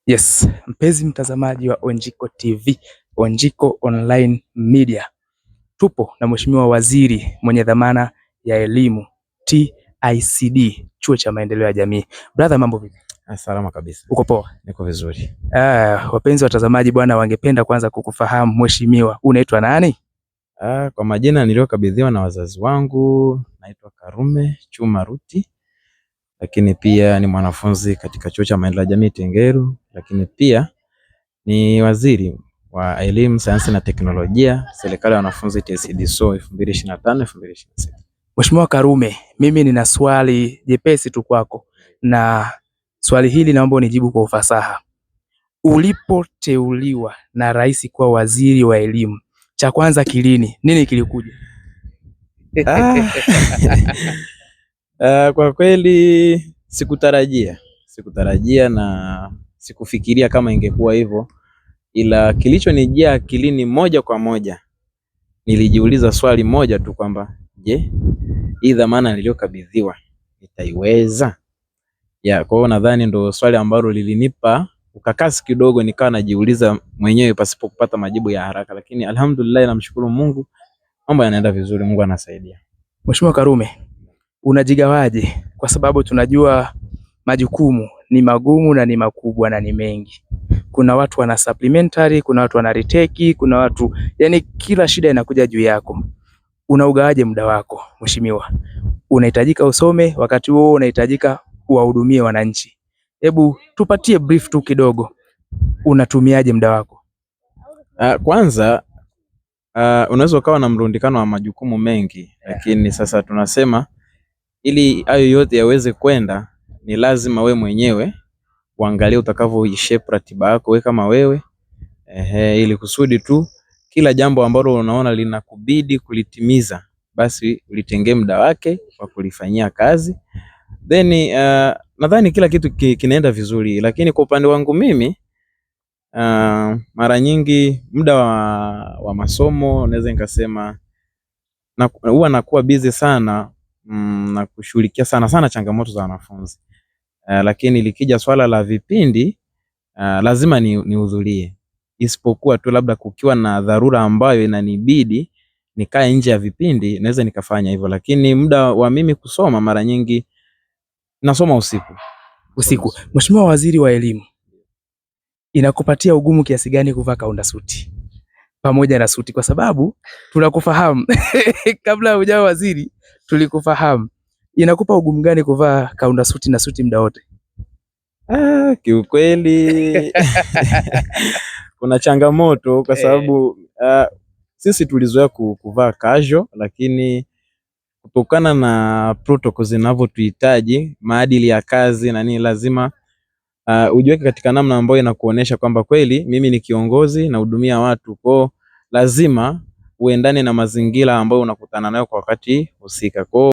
Yes, mpenzi mtazamaji wa Onjiko TV, Onjiko Online Media. Tupo na Mheshimiwa Waziri mwenye dhamana ya elimu TICD, Chuo cha Maendeleo ya Jamii. Brother, mambo vipi? Salama kabisa. Uko poa? Niko vizuri. Wapenzi watazamaji bwana, wangependa kwanza kukufahamu mheshimiwa, unaitwa nani? Kwa majina niliyokabidhiwa na wazazi wangu, naitwa Karume Chuma Ruti. Lakini pia ni mwanafunzi katika Chuo cha Maendeleo ya Jamii Tengeru, lakini pia ni waziri wa elimu, sayansi na teknolojia, serikali ya wanafunzi TICD SO 2025-2026. Mheshimiwa Karume, mimi nina swali jepesi tu kwako, na swali hili naomba unijibu kwa ufasaha. Ulipoteuliwa na rais kuwa waziri wa elimu, cha kwanza kilini, nini kilikuja? Kwa kweli sikutarajia na sikufikiria kama ingekuwa hivyo, ila kilichonijia akilini moja kwa moja, nilijiuliza swali moja tu kwamba je, hii dhamana niliyokabidhiwa nitaiweza? Kwa hiyo nadhani ndo swali ambalo lilinipa ukakasi kidogo, nikawa najiuliza mwenyewe pasipo kupata majibu ya haraka, lakini alhamdulillah, namshukuru Mungu, mambo yanaenda vizuri, Mungu anasaidia. Mheshimiwa Karume, unajigawaje? Kwa sababu tunajua majukumu ni magumu na ni makubwa na ni mengi. Kuna watu wana supplementary, kuna watu wana retake, kuna watu, yani kila shida inakuja juu yako. Unaugawaje muda wako mheshimiwa? Unahitajika usome, wakati huo unahitajika kuwahudumia wananchi. Hebu tupatie brief tu kidogo, unatumiaje muda wako? Kwanza unaweza ukawa na mrundikano wa majukumu mengi, lakini sasa tunasema ili hayo yote yaweze kwenda, ni lazima we mwenyewe uangalie utakavyoishape ratiba yako wewe kama wewe, ili kusudi tu kila jambo ambalo unaona linakubidi kulitimiza, basi ulitengee muda wake wa kulifanyia kazi, then nadhani kila kitu kinaenda vizuri. Lakini kwa upande wangu mimi, mara nyingi muda wa masomo naweza nikasema huwa nakuwa busy sana na kushughulikia sana changamoto za wanafunzi, lakini likija swala la vipindi, lazima nihudhurie, isipokuwa tu labda kukiwa na dharura ambayo inanibidi nikae nje ya vipindi, naweza nikafanya hivyo, lakini muda wa mimi kusoma mara nyingi nasoma usiku. Mheshimiwa Waziri wa Elimu, inakupatia ugumu kiasi gani kuvaa kaunda suti pamoja na suti? Kwa sababu tunakufahamu kabla hujawa waziri tulikufahamu. Inakupa ugumu gani kuvaa kaunda suti na suti muda wote? Kiukweli kuna changamoto kwa sababu sisi tulizoea kuvaa casual, lakini kutokana na protocol zinavyotuhitaji, maadili ya kazi na nini, lazima ujiweke katika namna ambayo inakuonesha kwamba kweli mimi ni kiongozi na hudumia watu, kwa lazima uendane na mazingira ambayo unakutana nayo kwa wakati husika. Kwa